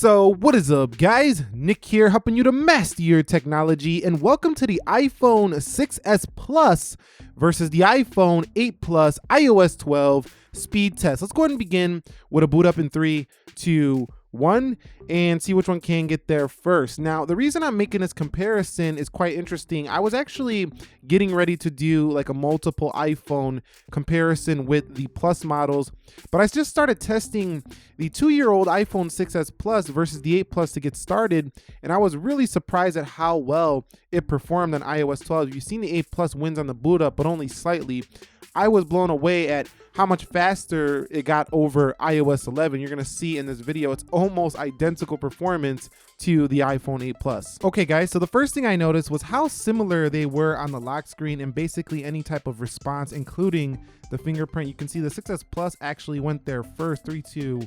So what is up, guys? Nick here, helping you to master your technology, and welcome to the iPhone 6s Plus versus the iPhone 8 Plus iOS 12 speed test. Let's go ahead and begin with a boot up in 3, 2, 1 and see which one can get there first. Now, the reason I'm making this comparison is quite interesting. I was actually getting ready to do like a multiple iPhone comparison with the Plus models, but I just started testing the 2-year-old iPhone 6s Plus versus the 8 Plus to get started, and I was really surprised at how well it performed on iOS 12. You've seen the 8 Plus wins on the boot up, but only slightly. I was blown away at how much faster it got over iOS 11. You're gonna see in this video, it's almost identical performance to the iPhone 8 Plus. Okay guys, so the first thing I noticed was how similar they were on the lock screen and basically any type of response, including the fingerprint. You can see the 6s Plus actually went there first, 3, 2,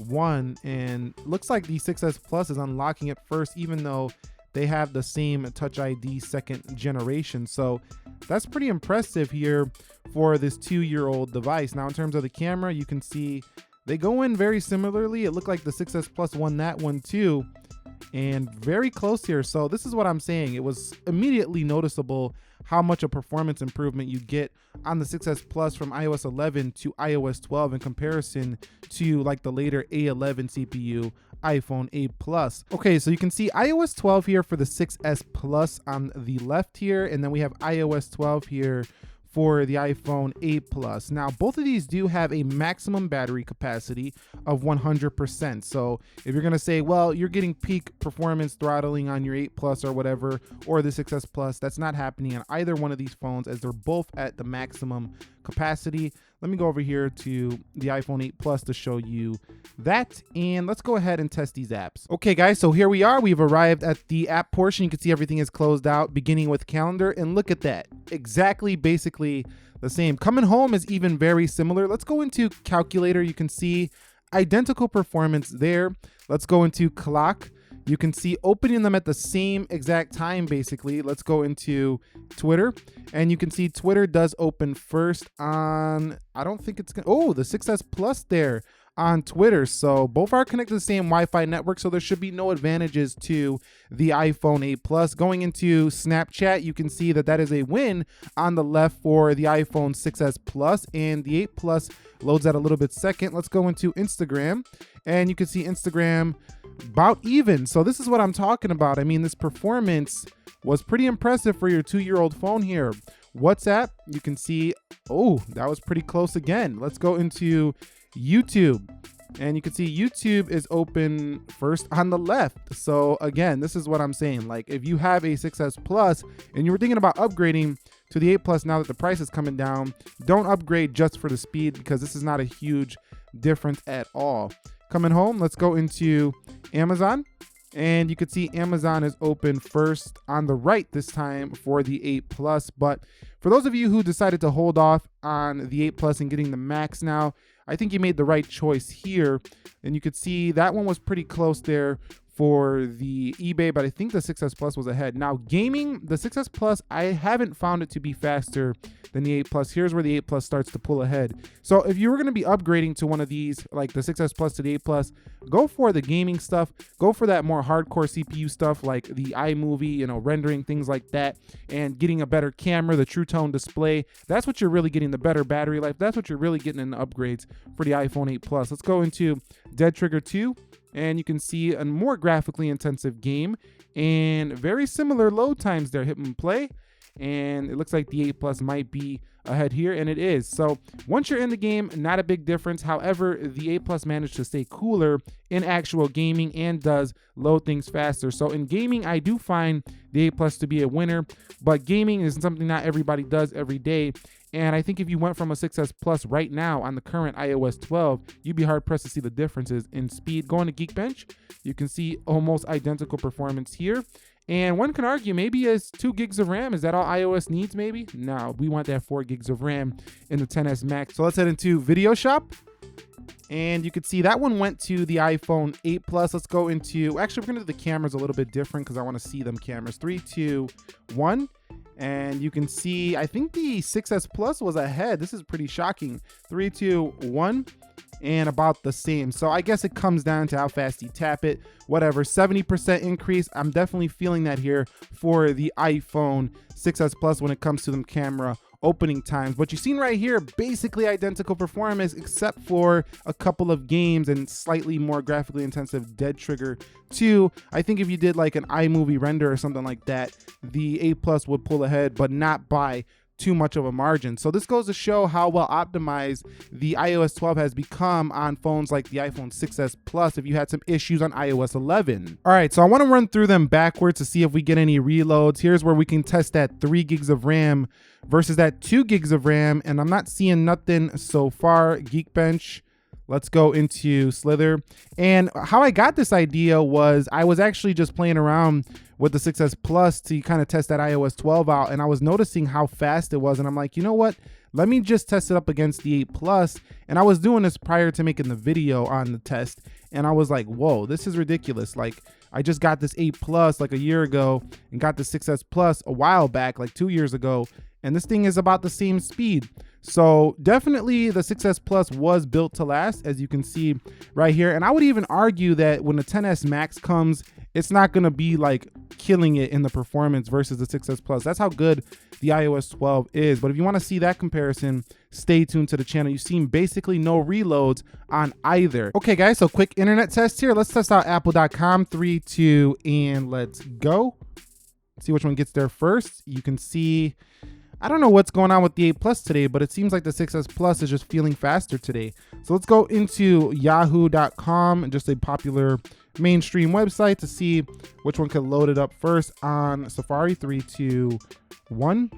1, and looks like the 6s Plus is unlocking it first, even though they have the same Touch ID second generation. So that's pretty impressive here for this 2-year-old device. Now, in terms of the camera, you can see they go in very similarly. It looked like the 6s Plus won that one too, and very close here. So this is what I'm saying. It was immediately noticeable how much a performance improvement you get on the 6s Plus from iOS 11 to iOS 12 in comparison to like the later A11 CPU iPhone 8 Plus. Okay, so you can see iOS 12 here for the 6s Plus on the left here, and then we have iOS 12 here for the iPhone 8 Plus. Now, both of these do have a maximum battery capacity of 100%. So if you're gonna say, well, you're getting peak performance throttling on your 8 Plus or whatever, or the 6s Plus, that's not happening on either one of these phones as they're both at the maximum capacity. Let me go over here to the iPhone 8 Plus to show you that, and let's go ahead and test these apps. Okay guys, so here we are. We've arrived at the app portion. You can see everything is closed out, beginning with calendar, and look at that. Exactly, basically the same. Coming home is even very similar. Let's go into calculator. You can see identical performance there. Let's go into clock. You can see opening them at the same exact time, basically. Let's go into Twitter, and you can see Twitter does open first on, I don't think it's gonna, oh, the 6s Plus there on Twitter. So both are connected to the same Wi-Fi network, so there should be no advantages to the iPhone 8 Plus. Going into Snapchat, you can see that that is a win on the left for the iPhone 6s Plus, and the 8 Plus loads that a little bit second. Let's go into Instagram, and you can see Instagram about even. So this is what I'm talking about. I mean, this performance was pretty impressive for your 2-year-old phone here. WhatsApp, you can see, oh, that was pretty close again. Let's go into YouTube, and you can see YouTube is open first on the left. So again, this is what I'm saying. Like, if you have a 6s Plus and you were thinking about upgrading to the 8 Plus now that the price is coming down, don't upgrade just for the speed, because this is not a huge difference at all. Coming home, let's go into Amazon, and you can see Amazon is open first on the right this time for the 8 Plus. But for those of you who decided to hold off on the 8 Plus and getting the Max now, I think you made the right choice here. And you could see that one was pretty close there for the eBay, but I think the 6s Plus was ahead. Now, gaming, the 6s Plus, I haven't found it to be faster than the 8 Plus. Here's where the 8 Plus starts to pull ahead. So if you were going to be upgrading to one of these, like the 6s Plus to the 8 Plus, go for the gaming stuff. Go for that more hardcore CPU stuff like the iMovie, you know, rendering, things like that, and getting a better camera, the True Tone display. That's what you're really getting, the better battery life. That's what you're really getting in the upgrades for the iPhone 8 Plus. Let's go into Dead Trigger 2. And you can see a more graphically intensive game and very similar load times there. Hit and play, and it looks like the 8 Plus might be ahead here, and it is. So once you're in the game, not a big difference. However, the 8 Plus managed to stay cooler in actual gaming and does load things faster. So in gaming, I do find the 8 Plus to be a winner, but gaming is something not everybody does every day. And I think if you went from a 6s Plus right now on the current iOS 12, you'd be hard pressed to see the differences in speed. Going to Geekbench, you can see almost identical performance here. And one can argue maybe as 2 gigs of RAM, is that all iOS needs maybe? No, we want that 4 gigs of RAM in the XS Max. So let's head into Video Shop. And you can see that one went to the iPhone 8 Plus. Let's go into, actually we're gonna do the cameras a little bit different because I wanna see them cameras. 3, 2, 1. And you can see, I think the 6s Plus was ahead. This is pretty shocking. 3, 2, 1. and about the same. So I guess it comes down to how fast you tap it. Whatever, 70% increase. I'm definitely feeling that here for the iPhone 6s Plus when it comes to the camera opening times. But you've seen right here, basically identical performance except for a couple of games and slightly more graphically intensive Dead Trigger 2. I think if you did like an iMovie render or something like that, the 8 Plus would pull ahead, but not by too much of a margin. So this goes to show how well optimized the iOS 12 has become on phones like the iPhone 6s Plus if you had some issues on iOS 11. All right, so I want to run through them backwards to see if we get any reloads. Here's where we can test that 3 gigs of RAM versus that 2 gigs of RAM, and I'm not seeing nothing so far. Geekbench. Let's go into Slither. And how I got this idea was I was actually just playing around with the 6s Plus to kind of test that iOS 12 out, and I was noticing how fast it was, and I'm like, you know what? Let me just test it up against the 8 Plus. And I was doing this prior to making the video on the test, and I was like, whoa, this is ridiculous. Like, I just got this 8 Plus like a year ago and got the 6s Plus a while back, like 2 years ago, and this thing is about the same speed. So definitely the 6s Plus was built to last, as you can see right here. And I would even argue that when the 10s Max comes, it's not going to be like killing it in the performance versus the 6s Plus. That's how good the iOS 12 is. But if you want to see that comparison, stay tuned to the channel. You've seen basically no reloads on either. Okay, guys, so quick internet test here. Let's test out apple.com. 3, 2, and let's go. See which one gets there first. You can see, I don't know what's going on with the 8 Plus today, but it seems like the 6s Plus is just feeling faster today. So let's go into yahoo.com, just a popular mainstream website, to see which one could load it up first on Safari. 3, 2, 1.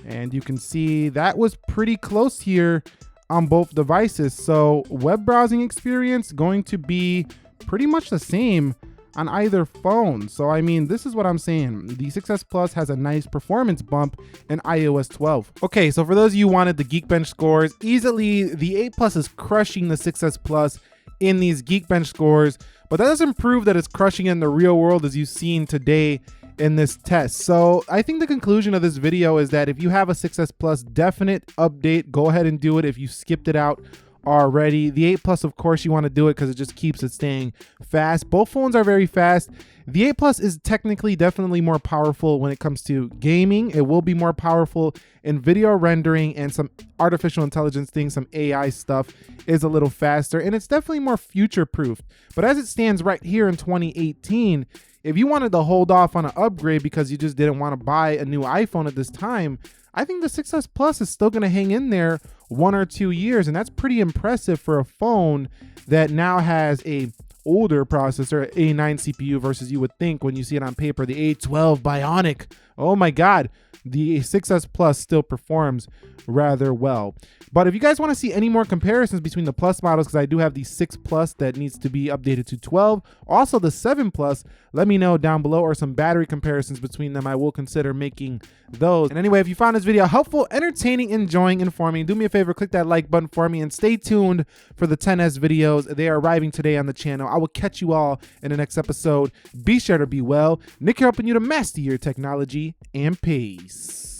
And you can see that was pretty close here on both devices. So web browsing experience going to be pretty much the same on either phone. So I mean, this is what I'm saying. The 6s Plus has a nice performance bump in iOS 12. Okay, so for those of you who wanted the Geekbench scores, easily the 8 Plus is crushing the 6s Plus in these Geekbench scores, but that doesn't prove that it's crushing in the real world as you've seen today in this test. So I think the conclusion of this video is that if you have a 6s Plus, definite update, go ahead and do it if you skipped it out already. The 8 Plus, of course, you want to do it because it just keeps it staying fast. Both phones are very fast. The 8 Plus is technically definitely more powerful when it comes to gaming. It will be more powerful in video rendering and some artificial intelligence things, some AI stuff is a little faster, and it's definitely more future-proof. But as it stands right here in 2018, if you wanted to hold off on an upgrade because you just didn't want to buy a new iPhone at this time, I think the 6s Plus is still going to hang in there 1 or 2 years, and that's pretty impressive for a phone that now has a older processor, A9 CPU, versus you would think when you see it on paper, the A12 Bionic. Oh my God, the 6s Plus still performs rather well. But if you guys want to see any more comparisons between the Plus models, because I do have the 6 Plus that needs to be updated to 12, also the 7 Plus, let me know down below, or some battery comparisons between them. I will consider making those. And anyway, if you found this video helpful, entertaining, enjoying, informing, do me a favor, click that like button for me, and stay tuned for the 10s videos. They are arriving today on the channel. I will catch you all in the next episode. Be sure to be well. Nick here helping you to master your technology, and peace.